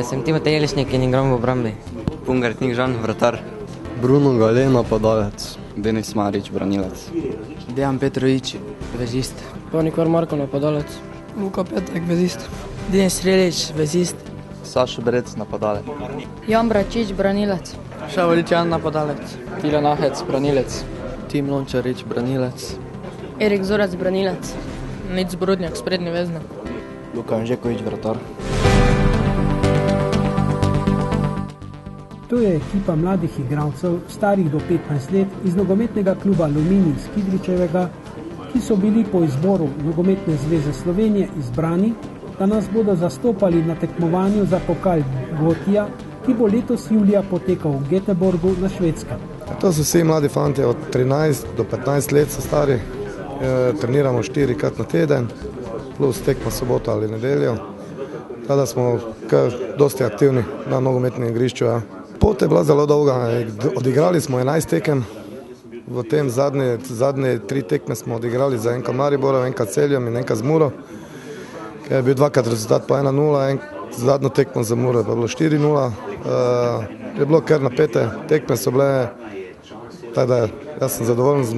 Sem Timotej Jelišnik in igram v obrambi. Pungartnik Žan, vratar. Bruno Gale, napadalec. Denis Marič, branilec. Dejan Petrovič, vezist. Ponikvar Marko, napadalec. Luka Petek, vezist. Denis Strelič, vezist. Sašo Berec, napadalec. Jan Bračič, branilec. Šavolič Jan, napadalec. Tilen Ahec, branilec. Tim Lončarič, branilec. Erik Zorac, branilec. Nic Brodnjak, sprednji veznik. Luka Anžekovič, vratar. To je ekipa mladih igralcev, starih do 15 let, iz nogometnega kluba Aluminij iz Kidričevega, ki so bili po izboru Nogometne zveze Slovenije izbrani, da nas bodo zastopali na tekmovanju za pokal Gotija, ki bo letos julija potekal v Göteborgu na Švedskem. To so vsi mladi fanti od 13 do 15 let so stari. Treniramo 4krat na teden, plus tekmo soboto ali nedeljo. Tada smo kar dosti aktivni na nogometnem igrišču. Pot je bila zelo dolga, odigrali smo 11 tekem, v tem zadnje 3 tekme smo odigrali za enka Maribora, enka Celjom in enka z Muro, ker je bil dvakrat rezultat pa 1-0, zadnjo tekmo za Muro je pa bilo 4-0, je bilo kar napete, tekme so bile, tako da jaz sem zadovoljen z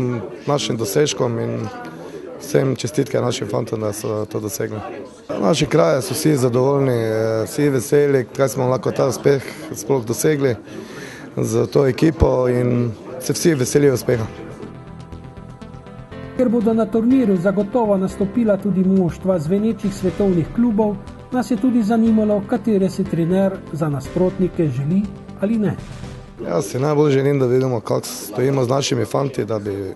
našim dosežkom in vsem čestitke našim fantom, da so to dosegli. Naši kraje so vsi zadovoljni, vsi veseli, kaj smo lahko ta uspeh sploh dosegli z to ekipo in se vsi veselijo uspeha. Ker bodo na turnirju zagotovo nastopila tudi moštva zvenečih svetovnih klubov, nas je tudi zanimalo, katere si trener za nasprotnike želi ali ne. Jaz si najbolj želim, da vidimo, kako stojimo z našimi fanti, da bi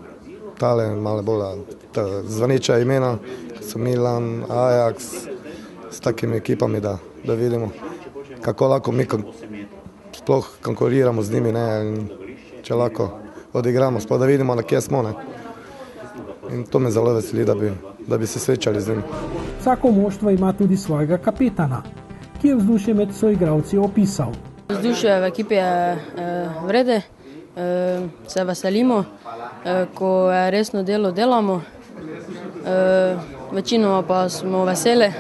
tale malo bolj zveneča imena, kot so Milan, Ajax, s takimi ekipami, da vidimo, kako lahko mi sploh konkuriramo z njimi, in če lahko odigramo, sploh da vidimo, na kje smo. In to me zelo veseli, da bi se srečali z njimi. Vsako moštvo ima tudi svojega kapetana, ki je vzdušje med soigralci opisal. Vzdušje v ekipi je vrede, se veselimo, ko resno delo delamo, večinoma pa smo veseli,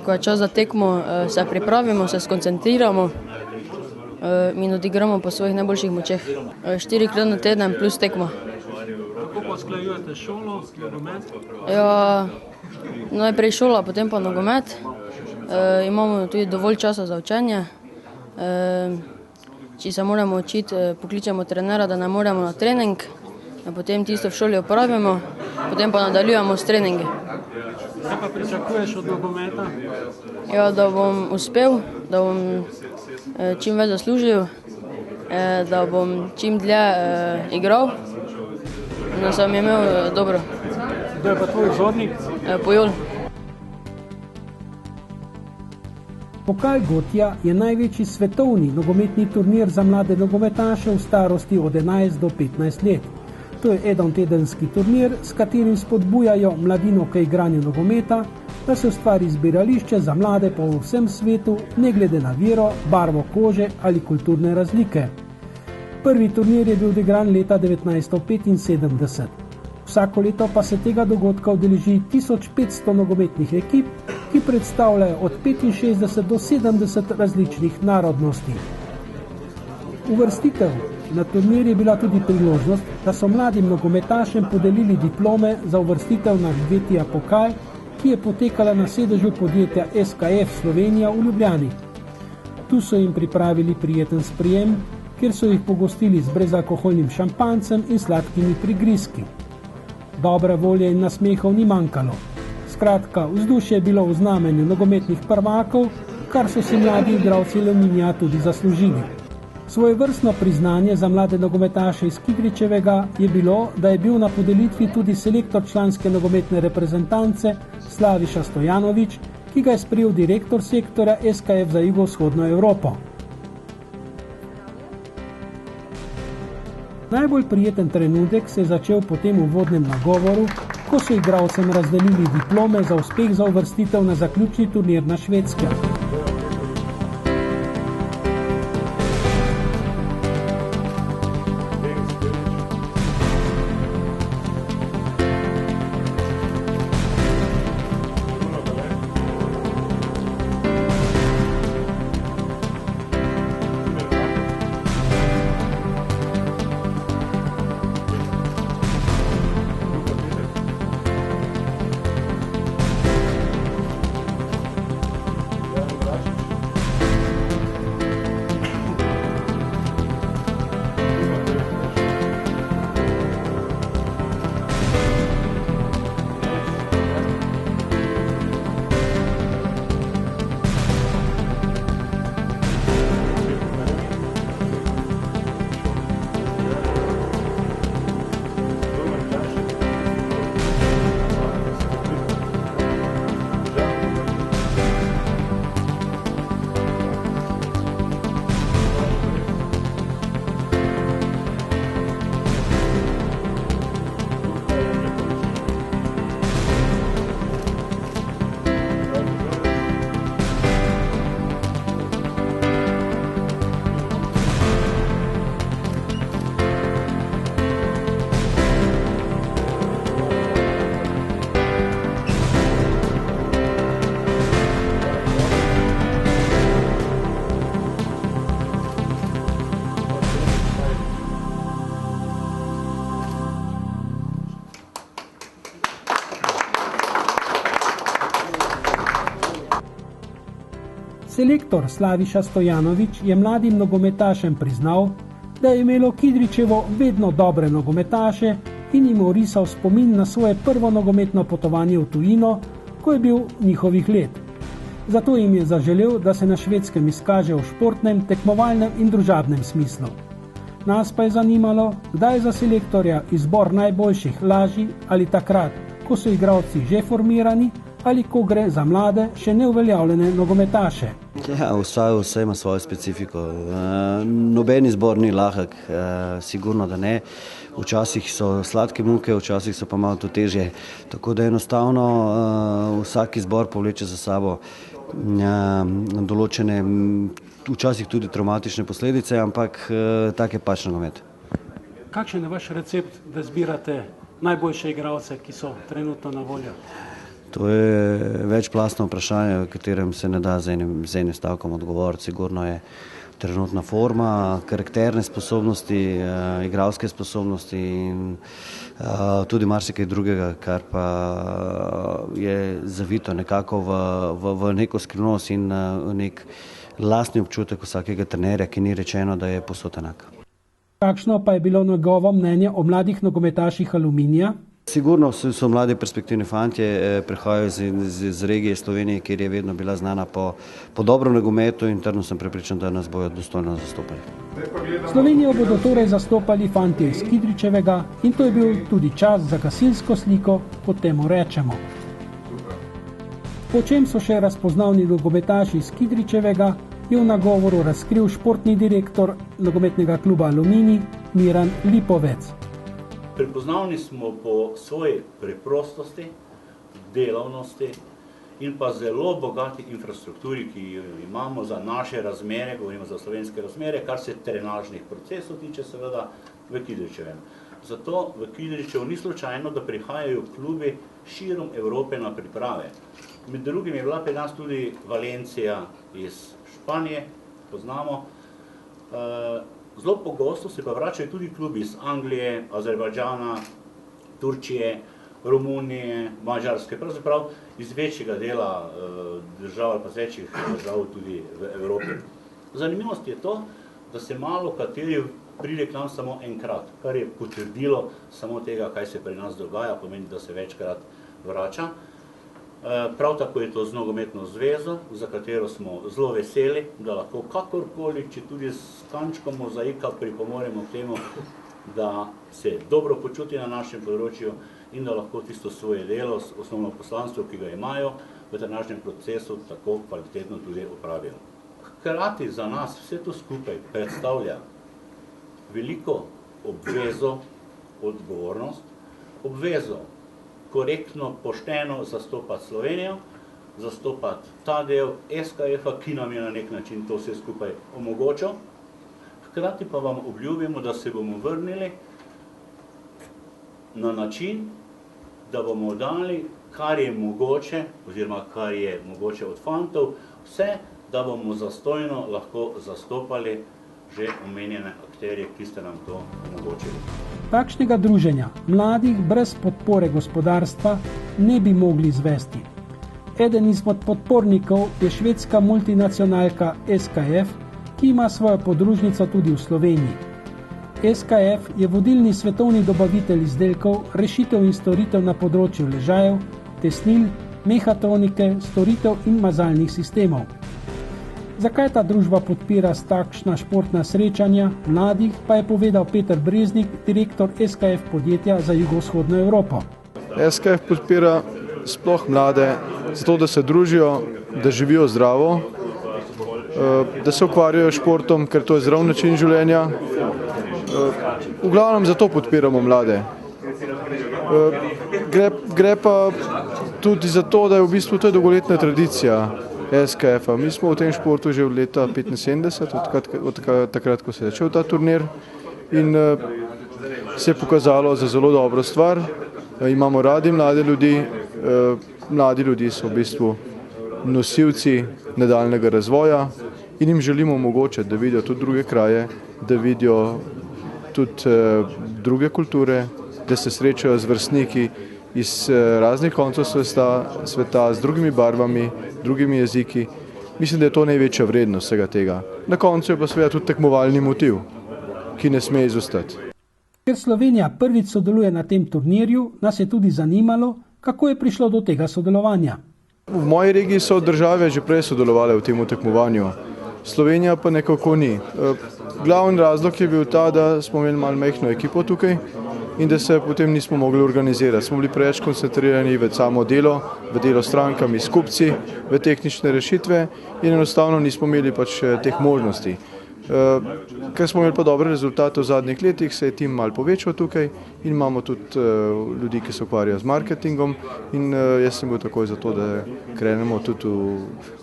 ko je čas za tekmo, se pripravimo, se skoncentriramo in odigramo po svojih najboljših močeh. 4krat na teden plus tekmo. Kako pa usklajujete šolo, nogomet? Ja, najprej šola, potem pa nogomet. Imamo tudi dovolj časa za učenje. Če se moramo učiti, pokličemo trenera, da ne moremo na trening. Potem tisto v šoli opravimo, potem pa nadaljujemo s treningi. Kaj pa pričakuješ od nogometa? Ja, da bom uspel, da bom čim več zaslužil, da bom čim dlje igral. No, sem imel dobro. Kdo je pa tvoj vzornik? Pujol. Pokal Gotija je največji svetovni nogometni turnir za mlade nogometaše v starosti od 11 do 15 let. To je enotedenski turnir, s katerim spodbujajo mladino k igranju nogometa, da se ustvari zbirališče za mlade po vsem svetu, ne glede na vero, barvo kože ali kulturne razlike. Prvi turnir je bil odigran leta 1975. Vsako leto pa se tega dogodka udeleži 1500 nogometnih ekip, ki predstavljajo od 65 do 70 različnih narodnosti. Uvrstitev na turnir je bila tudi priložnost, da so mladim nogometašem podelili diplome za uvrstitev na Gotija pokal, ki je potekala na sedežu podjetja SKF Slovenija v Ljubljani. Tu so jim pripravili prijeten sprijem, kjer so jih pogostili z brezalkoholnim šampanjcem in sladkimi prigrizki. Dobre volje in nasmehov ni manjkalo. Skratka, vzdušje je bilo v znamenju nogometnih prvakov, kar so si mladi igralci Aluminija tudi zaslužili. Svojevrstno priznanje za mlade nogometaše iz Kidričevega je bilo, da je bil na podelitvi tudi selektor članske nogometne reprezentance Slaviša Stojanović, ki ga je sprejel direktor sektorja SKF za jugovzhodno Evropo. Najbolj prijeten trenutek se je začel po tem uvodnem nagovoru, ko so igralcem razdelili diplome za uspeh za uvrstitev na zaključni turnir na Švedskem. Selektor Slaviša Stojanović je mladim nogometašem priznal, da je imelo Kidričevo vedno dobre nogometaše in jim orisal spomin na svoje prvo nogometno potovanje v tujino, ko je bil njihovih let. Zato jim je zaželel, da se na Švedskem izkaže v športnem, tekmovalnem in družabnem smislu. Nas pa je zanimalo, kdaj je za selektorja izbor najboljših lažji ali takrat, ko so igralci že formirani ali ko gre za mlade, še neuveljavljene nogometaše. Ja, vse ima svojo specifiko. Noben izbor ni lahek, sigurno da ne. Včasih so sladke muke, včasih so pa malo to težje. Tako da enostavno vsak izbor povleče za sabo določene, včasih tudi traumatične posledice, ampak tak je pač nogomet. Kakšen je vaš recept, da zbirate najboljše igralce, ki so trenutno na voljo? To je večplastno vprašanje, v katerem se ne da z enim stavkom odgovoriti. Sigurno je trenutna forma, karakterne sposobnosti, igralske sposobnosti in tudi marsikaj drugega, kar pa je zavito nekako v neko skrivnost in nek lastni občutek vsakega trenerja, ki ni rečeno, da je povsod enak. Kakšno pa je bilo njegovo mnenje o mladih nogometaših Aluminija? Sigurno so mladi perspektivni fantje, prihajajo iz regije Slovenije, kjer je vedno bila znana po dobrom nogometu in trdno sem prepričan, da nas bojo dostojno zastopali. Slovenijo bodo torej zastopali fantje iz Kidričevega in to je bil tudi čas za gasilsko sliko, kot temu rečemo. Po čem so še razpoznavni nogometaši iz Kidričevega, je v nagovoru razkril športni direktor nogometnega kluba Aluminij Miran Lipovec. Prepoznavni smo po svoji preprostosti, delavnosti in pa zelo bogati infrastrukturi, ki jo imamo za naše razmere, govorimo za slovenske razmere, kar se trenažnih procesov tiče seveda v Kidričevem. Zato v Kidričev ni slučajno, da prihajajo klubi širom Evrope na priprave. Med drugim je bila pri nas tudi Valencija iz Španije, poznamo. Zelo pogosto se pa vračajo tudi klubi iz Anglije, Azerbajdžana, Turčije, Romunije, Mađarske, pravzaprav iz večjega dela držav ali pa z večjih držav tudi v Evropi. Zanimivost je to, da se malo kateri pride k nam samo enkrat, kar je potrdilo samo tega, kaj se pri nas dogaja, pomeni, da se večkrat vrača. Prav tako je to z nogometno zvezo, za katero smo zelo veseli, da lahko kakorkoli, če tudi s kančkom mozaika pripomoremo k temu, da se dobro počuti na našem področju in da lahko tisto svoje delo, osnovno poslanstvo, ki ga imajo v današnjem procesu, tako kvalitetno tudi opravijo. Hkrati za nas vse to skupaj predstavlja veliko obvezo, odgovornost, obvezo korektno, pošteno zastopati Slovenijo, zastopati ta del SKF-a, ki nam je na nek način to vse skupaj omogočil. Hkrati pa vam obljubimo, da se bomo vrnili na način, da bomo dali, kar je mogoče, oziroma kar je mogoče od fantov, vse, da bomo zastojno lahko zastopali že omenjene akterje, ki ste nam to omogočili. Takšnega druženja mladih brez podpore gospodarstva ne bi mogli izvesti. Eden izmed podpornikov je švedska multinacionalka SKF, ki ima svojo podružnico tudi v Sloveniji. SKF je vodilni svetovni dobavitelj izdelkov, rešitev in storitev na področju ležajev, tesnil, mehatronike, storitev in mazalnih sistemov. Zakaj ta družba podpira takšna športna srečanja mladih, pa je povedal Peter Breznik, direktor SKF podjetja za jugovzhodno Evropo. SKF podpira sploh mlade, zato da se družijo, da živijo zdravo, da se ukvarjajo s športom, ker to je zdrav način življenja. V glavnem zato podpiramo mlade. Gre pa tudi za to, da je v bistvu to dolgoletna tradicija SKF-a. Mi smo v tem športu že od leta 1975, od takrat, ko se je začel ta turnir in se je pokazalo za zelo dobro stvar. Imamo radi mlade ljudi, mladi ljudi so v bistvu nosilci nadaljnega razvoja in jim želimo omogočiti, da vidijo tudi druge kraje, da vidijo tudi druge kulture, da se srečajo z vrstniki iz raznih koncev sveta, z drugimi barvami, drugimi jeziki Mislim, da je to največja vrednost vsega tega. Na koncu je pa seveda tudi tekmovalni motiv, ki ne sme izostati. Ker Slovenija prvič sodeluje na tem turnirju, nas je tudi zanimalo, kako je prišlo do tega sodelovanja. V moji regiji so države že prej sodelovale v tem tekmovanju, Slovenija pa nekako ni. Glavni razlog je bil ta, da smo imeli malo majhno ekipo tukaj in da se potem nismo mogli organizirati. Smo bili preveč koncentrirani v samo delo, v delo s strankami, s kupci, v tehnične rešitve in enostavno nismo imeli pač teh možnosti. Ker smo imeli pa dobre rezultate v zadnjih letih, se je tim malo povečal tukaj in imamo tudi ljudi, ki se ukvarjajo z marketingom in jaz sem bil takoj za to, da krenemo tudi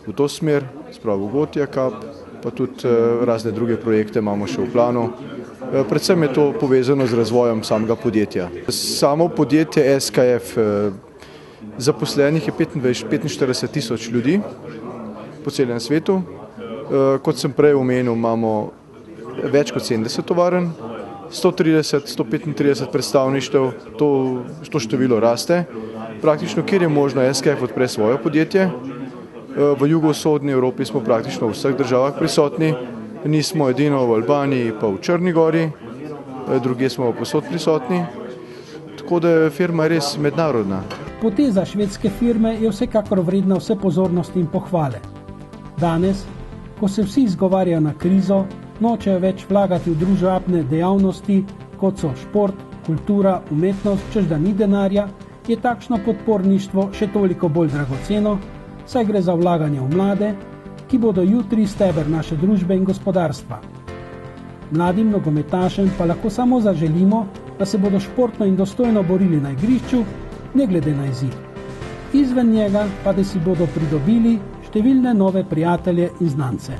v to smer, spravo Gotia Cup, pa tudi razne druge projekte imamo še v planu. Predvsem je to povezano z razvojem samega podjetja. Samo podjetje SKF, zaposlenih je 45 000 ljudi po celem svetu. Kot sem prej omenil, imamo več kot 70 tovarn, 130-135 predstavništev, to število raste. Praktično, kjer je možno, SKF odpre svoje podjetje. V jugovzhodni Evropi smo praktično v vseh državah prisotni, nismo edino v Albaniji pa v Črni gori, drugje smo povsod prisotni, tako da firma je res mednarodna. Poteza švedske firme je vsekakor vredna vse pozornosti in pohvale. Danes, ko se vsi izgovarjajo na krizo, nočejo več vlagati v družabne dejavnosti, kot so šport, kultura, umetnost, češ da ni denarja, je takšno podporništvo še toliko bolj dragoceno, saj gre za vlaganje v mlade, ki bodo jutri steber naše družbe in gospodarstva. Mladim nogometašem pa lahko samo zaželimo, da se bodo športno in dostojno borili na igrišču, ne glede na izid. Izven njega pa da si bodo pridobili številne nove prijatelje in znance.